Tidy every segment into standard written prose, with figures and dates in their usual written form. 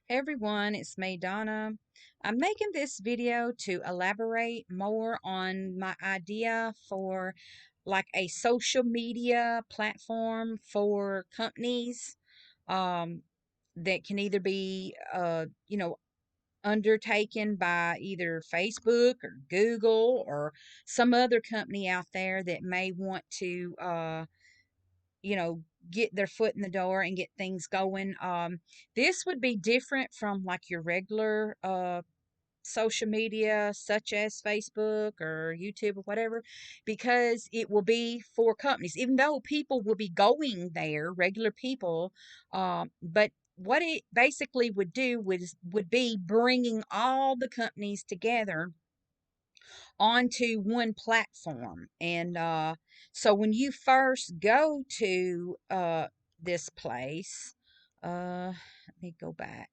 Everyone, it's me, Donna. I'm making this video to elaborate more on my idea for like a social media platform for companies um, that can either be, undertaken by either Facebook or Google or some other company out there that may want to, you know, get their foot in the door and get things going. This would be different from like your regular social media, such as Facebook or YouTube or whatever, because it will be for companies, even though people will be going there, regular people. But what it basically would do would be bringing all the companies together onto one platform. And so when you first go to this place, let me go back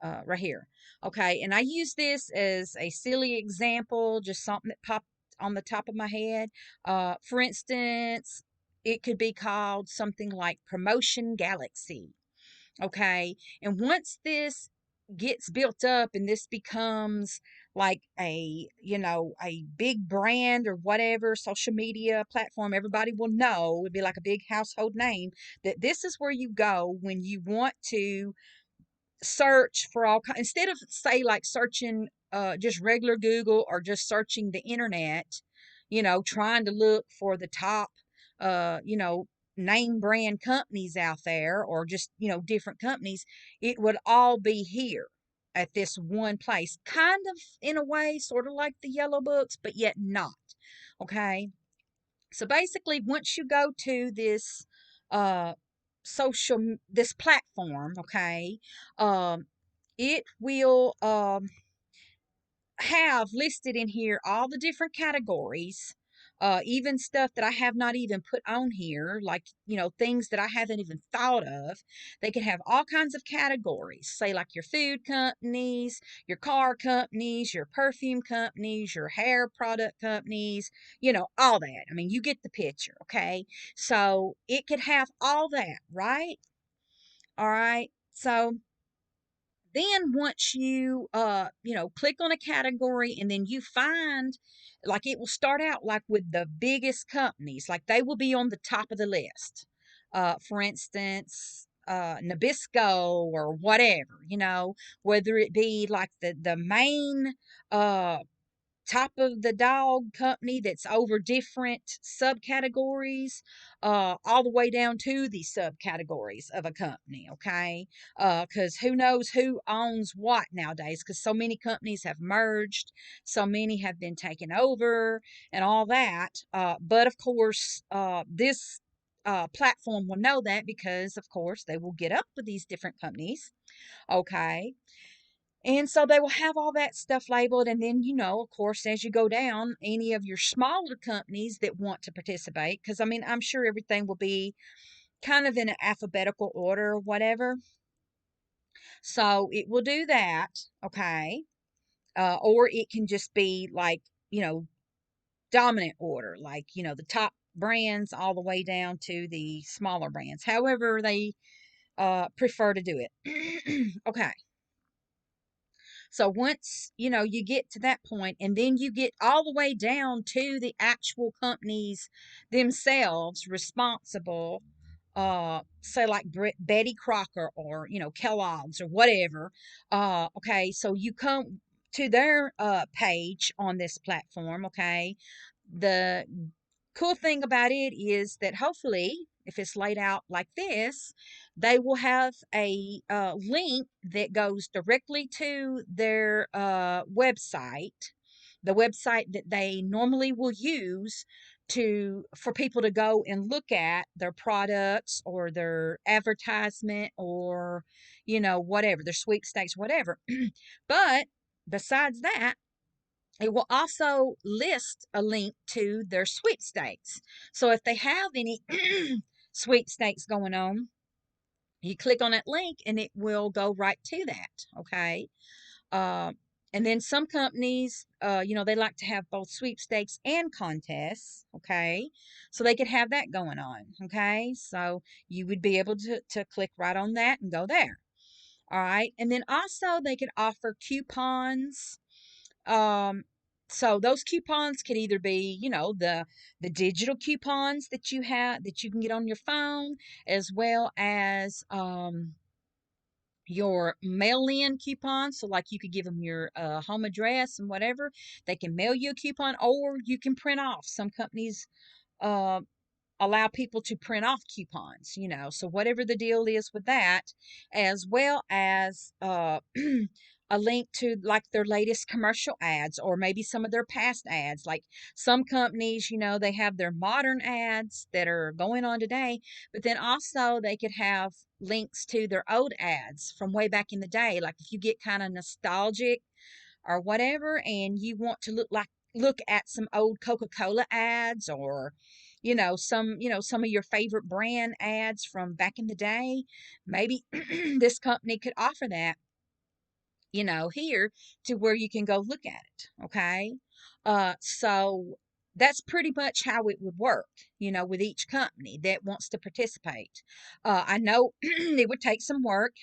right here. Okay, and I use this as a silly example, just something that popped on the top of my head. For instance, it could be called something like Promotion Galaxy. Okay. And once this gets built up and this becomes like a big brand or whatever social media platform, everybody will know, it'd be like a big household name, that this is where you go when you want to search for instead of say like searching just regular Google or just searching the internet, trying to look for the top uh you know name brand companies out there, or just different companies. It would all be here at this one place, kind of in a way sort of like the yellow books, but yet not. Okay, so basically, once you go to this uh this platform, okay, um it will have listed in here all the different categories, even stuff that I have not even put on here, like, things that I haven't even thought of. They can have all kinds of categories, say, like your food companies, your car companies, your perfume companies, your hair product companies, all that. I mean, you get the picture, okay? So it could have all that, right? All right. So then once you click on a category, and then you find, like, it will start out like with the biggest companies, like they will be on the top of the list. For instance, Nabisco or whatever, whether it be like the main uh top of the dog company that's over different subcategories, all the way down to the subcategories of a company. Okay, because who knows who owns what nowadays, because so many companies have merged, so many have been taken over, and all that. But of course, this platform will know that, because of course they will get up with these different companies. Okay, and so they will have all that stuff labeled. And then, of course, as you go down, any of your smaller companies that want to participate, because I mean, I'm sure everything will be kind of in an alphabetical order or whatever. So it will do that. Okay. Or it can just be like, dominant order, like, the top brands all the way down to the smaller brands, however they prefer to do it. Okay. So once, you get to that point, and then you get all the way down to the actual companies themselves responsible, say like Betty Crocker, or, Kellogg's or whatever. Okay, so you come to their page on this platform. Okay, the cool thing about it is that hopefully, if it's laid out like this, they will have a link that goes directly to their website, the website that they normally will use for people to go and look at their products or their advertisement, or whatever, their sweepstakes, whatever. But besides that, it will also list a link to their sweepstakes. So if they have any sweepstakes going on, you click on that link and it will go right to that. Okay. Uh, and then some companies, they like to have both sweepstakes and contests. Okay. So they could have that going on. Okay. So you would be able to click right on that and go there. All right. And then also they could offer coupons. Um, so those coupons could either be, the digital coupons that you have that you can get on your phone, as well as your mail-in coupons. So like you could give them your home address and whatever, they can mail you a coupon, or you can print off. Some companies uh, allow people to print off coupons, so whatever the deal is with that, as well as a link to like their latest commercial ads, or maybe some of their past ads. Like some companies, they have their modern ads that are going on today, but then also they could have links to their old ads from way back in the day. Like if you get kind of nostalgic or whatever, and you want to look at some old Coca-Cola ads, or some of your favorite brand ads from back in the day, maybe this company could offer that, here, to where you can go look at it. Okay. So that's pretty much how it would work, with each company that wants to participate. I know it would take some work,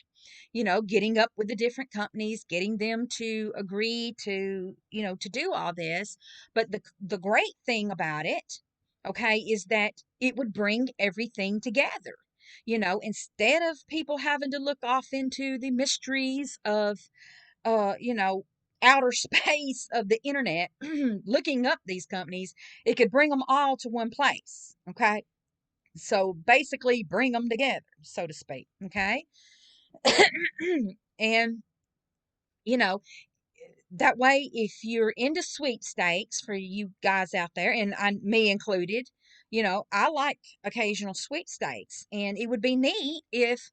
getting up with the different companies, getting them to agree to do all this. But the great thing about it, okay, is that it would bring everything together. Instead of people having to look off into the mysteries of uh, you know, outer space of the internet looking up these companies, it could bring them all to one place. Okay. So basically bring them together, so to speak. Okay. And, you know, that way, if you're into sweepstakes, for you guys out there, and me included, I like occasional sweepstakes, and it would be neat if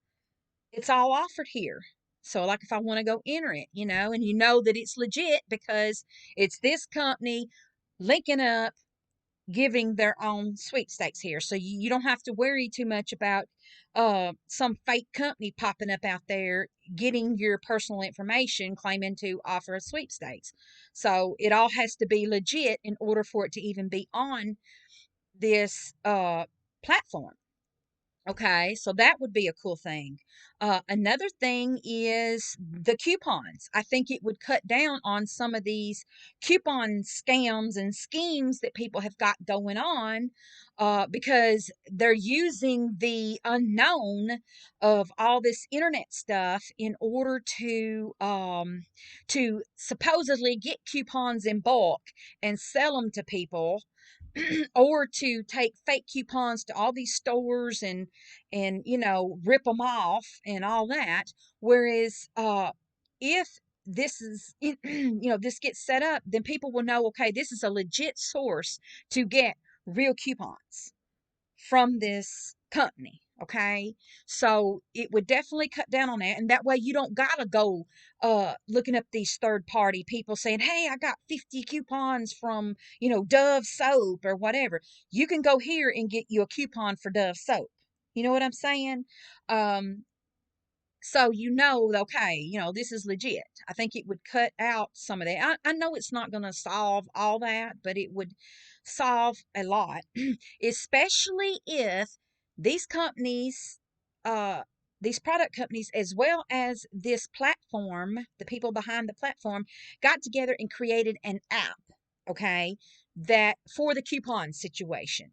it's all offered here. So, like if I want to go enter it, and that it's legit because it's this company linking up, giving their own sweepstakes here. So you don't have to worry too much about some fake company popping up out there getting your personal information claiming to offer a sweepstakes. So it all has to be legit in order for it to even be on this platform. Okay, so that would be a cool thing. Another thing is the coupons. I think it would cut down on some of these coupon scams and schemes that people have got going on, because they're using the unknown of all this internet stuff in order to supposedly get coupons in bulk and sell them to people, or to take fake coupons to all these stores and rip them off and all that. Whereas if this is this gets set up, then people will know, okay, this is a legit source to get real coupons from this company. Okay, so it would definitely cut down on that, and that way you don't gotta go looking up these third party people saying, hey, I got 50 coupons from Dove soap or whatever. You can go here and get you a coupon for Dove soap. You know what I'm saying? So okay, this is legit. I think it would cut out some of that. I know it's not going to solve all that, but it would solve a lot, especially if these companies, uh, these product companies, as well as this platform, the people behind the platform, got together and created an app, okay, that for the coupon situation.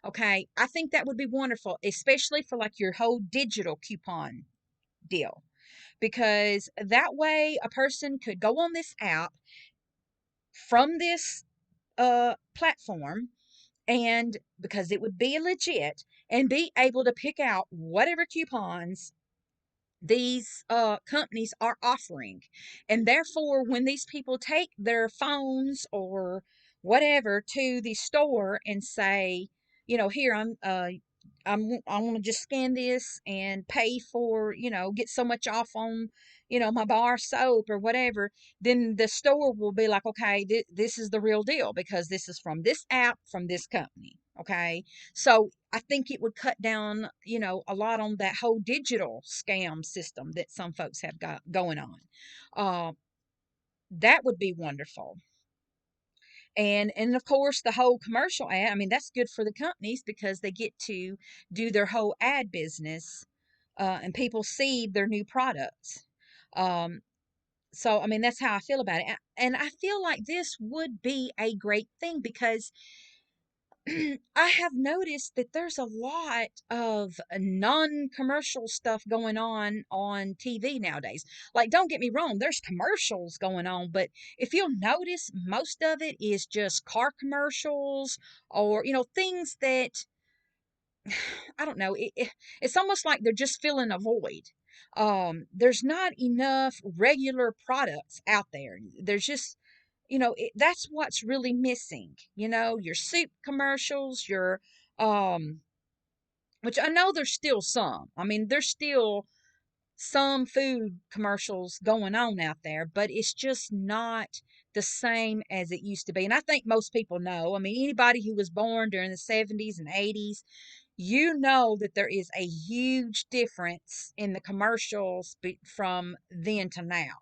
Okay, I think that would be wonderful, especially for like your whole digital coupon deal, because that way a person could go on this app from this platform, and because it would be legit, and be able to pick out whatever coupons these companies are offering. And therefore, when these people take their phones or whatever to the store and say, here, I want to just scan this and pay for, get so much off on, my bar soap or whatever, then the store will be like, okay, this is the real deal because this is from this app from this company. Okay. So I think it would cut down, a lot on that whole digital scam system that some folks have got going on. Uh, that would be wonderful. And of course the whole commercial ad, I mean, that's good for the companies because they get to do their whole ad business and people see their new products. Um, so, I mean, that's how I feel about it. And I feel like this would be a great thing because I have noticed that there's a lot of non-commercial stuff going on TV nowadays. Like, don't get me wrong, there's commercials going on, but if you'll notice, most of it is just car commercials or, things that I don't know. It's almost like they're just filling a void. There's not enough regular products out there. There's just, that's what's really missing. Your soup commercials, um, which I know there's still some. I mean, there's still some food commercials going on out there, but it's just not the same as it used to be. And I think most people know. I mean, anybody who was born during the 70s and 80s, you know that there is a huge difference in the commercials from then to now.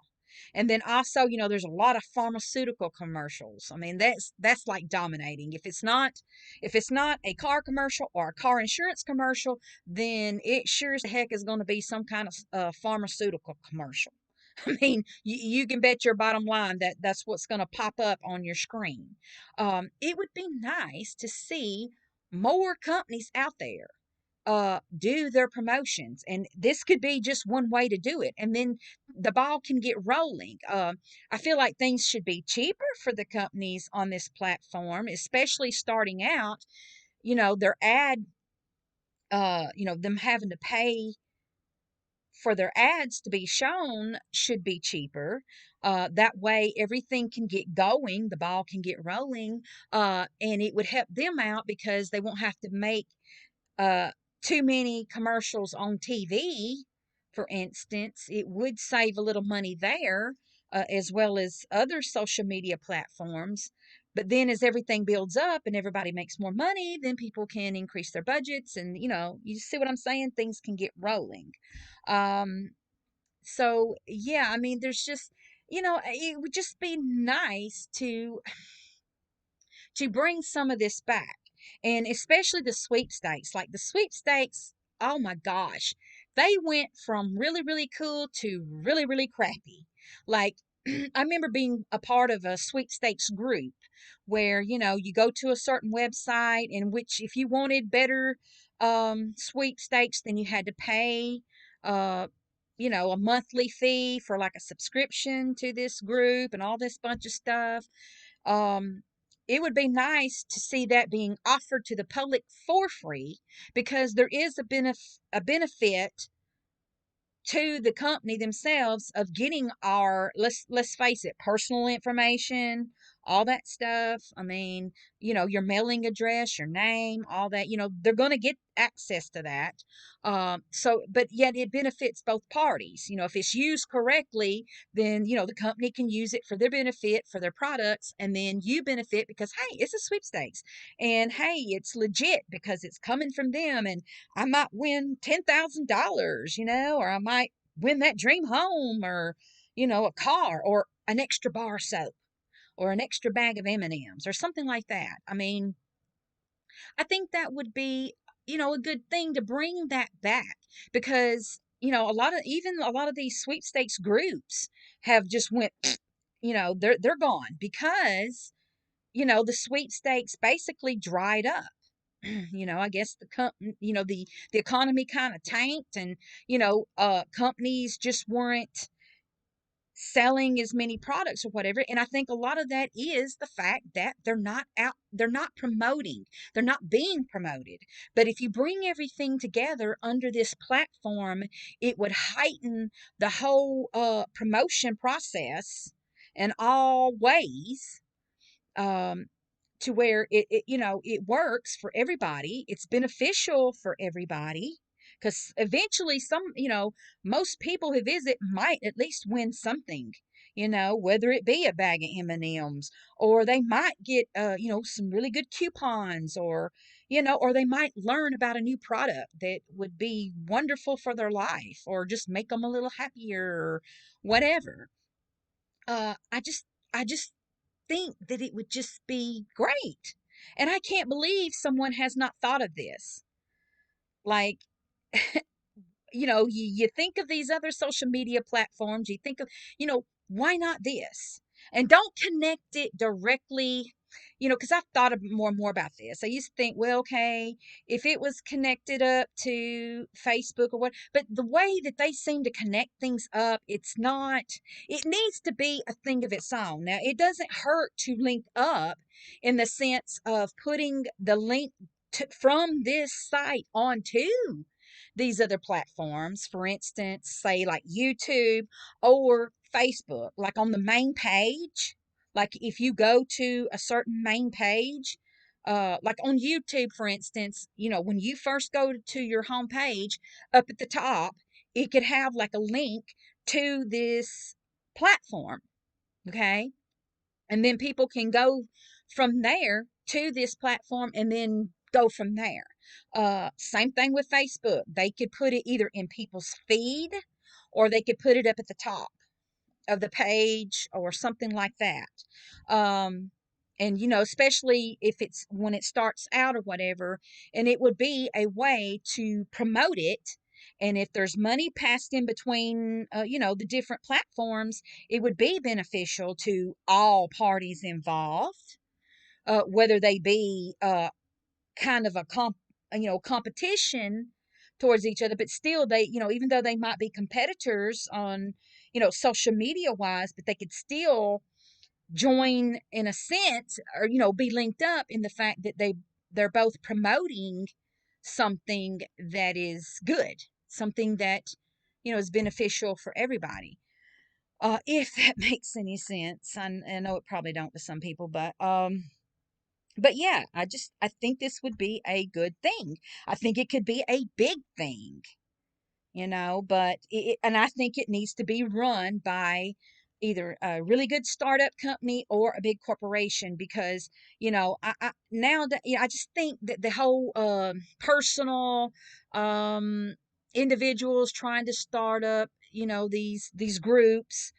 And then also, there's a lot of pharmaceutical commercials. I mean, that's like dominating. If it's not a car commercial or a car insurance commercial, then it sure as heck is going to be some kind of pharmaceutical commercial. I mean, you can bet your bottom line that that's what's going to pop up on your screen. It would be nice to see more companies out there do their promotions, and this could be just one way to do it, and then the ball can get rolling. I feel like things should be cheaper for the companies on this platform, especially starting out. Their ad, them having to pay for their ads to be shown should be cheaper. That way, everything can get going, the ball can get rolling, and it would help them out because they won't have to make uh, too many commercials on TV, for instance. It would save a little money there, as well as other social media platforms. But then, as everything builds up and everybody makes more money, then people can increase their budgets, and you see what I'm saying? Things can get rolling. Um, so yeah, I mean, there's just, it would just be nice to bring some of this back. And especially the sweepstakes. Like the sweepstakes, oh my gosh, they went from really, really cool to really, really crappy. Like, I remember being a part of a sweepstakes group where, you go to a certain website in which if you wanted better sweepstakes, then you had to pay, uh, a monthly fee for like a subscription to this group and all this bunch of stuff. um, it would be nice to see that being offered to the public for free because there is a benefit to the company themselves of getting our, let's face it, personal information, all that stuff. I mean, your mailing address, your name, all that. They're going to get access to that. So but yet it benefits both parties. If it's used correctly, then the company can use it for their benefit for their products, and then you benefit because hey, it's a sweepstakes, and hey, it's legit because it's coming from them, and I might win $10,000, or I might win that dream home, or a car, or an extra bar of soap, or an extra bag of M&Ms, or something like that. I mean, I think that would be, a good thing to bring that back because, a lot of these sweepstakes groups have just went, they're gone because, the sweepstakes basically dried up. I guess the economy kind of tanked, and companies just weren't selling as many products or whatever. And I think a lot of that is the fact that they're not promoting, they're not being promoted. But if you bring everything together under this platform, it would heighten the whole promotion process in all ways, um, to where it works for everybody. It's beneficial for everybody because eventually most people who visit might at least win something, whether it be a bag of M&Ms, or they might get some really good coupons, or they might learn about a new product that would be wonderful for their life or just make them a little happier or whatever. I just think that it would just be great. And I can't believe someone has not thought of this. Like, you think of these other social media platforms, you think of, why not this? And don't connect it directly, because I've thought more and more about this. I used to think, well, okay, if it was connected up to Facebook or what, but the way that they seem to connect things up, it's not, it needs to be a thing of its own. Now, it doesn't hurt to link up in the sense of putting the link from this site onto these other platforms, for instance, say like YouTube or Facebook, like on the main page. Like if you go to a certain main page, like on YouTube, for instance, when you first go to your home page, up at the top, it could have like a link to this platform. Okay. And then people can go from there to this platform and then go from there. Same thing with Facebook. They could put it either in people's feed or they could put it up at the top of the page or something like that. Um, and especially if it's when it starts out or whatever, and it would be a way to promote it. And if there's money passed in between, the different platforms, it would be beneficial to all parties involved, whether they be kind of a competition towards each other, but still they, even though they might be competitors on, social media wise, but they could still join in a sense, or be linked up in the fact that they're both promoting something that is good, something that is beneficial for everybody. If that makes any sense. I know it probably don't to some people, but yeah, I think this would be a good thing. I think it could be a big thing, but and I think it needs to be run by either a really good startup company or a big corporation, because now that I just think that the whole personal um individuals trying to start up these groups,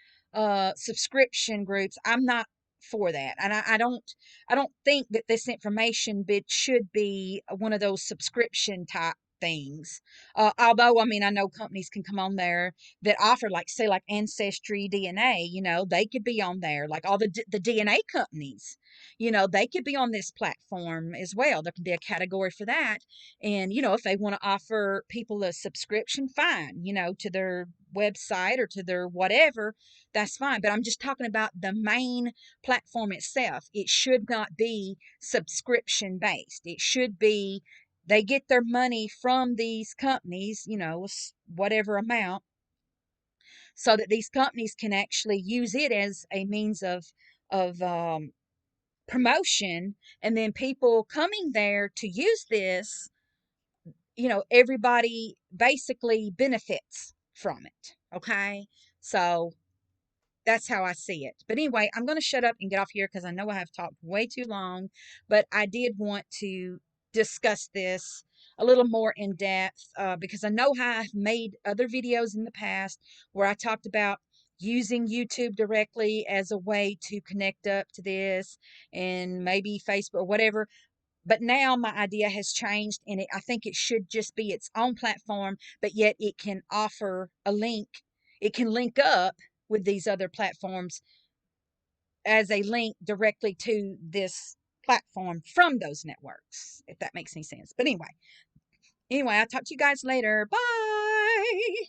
subscription groups, I'm not for that. And I don't think that this information bit should be one of those subscription type things. Although, I mean, I know companies can come on there that offer, like, say, like Ancestry DNA, they could be on there. Like all the DNA companies, they could be on this platform as well. There can be a category for that. And, if they want to offer people a subscription, fine, to their website or to their whatever, that's fine. But I'm just talking about the main platform itself. It should not be subscription based. It should be they get their money from these companies, whatever amount, so that these companies can actually use it as a means of promotion, and then people coming there to use this, everybody basically benefits from it. Okay, so that's how I see it. But anyway, I'm going to shut up and get off here because I know I have talked way too long, but I did want to discuss this a little more in depth, because I know how I've made other videos in the past where I talked about using YouTube directly as a way to connect up to this, and maybe Facebook or whatever. But now my idea has changed, and I think it should just be its own platform, but yet it can offer a link. It can link up with these other platforms as a link directly to this platform from those networks, if that makes any sense. But anyway, I'll talk to you guys later. Bye.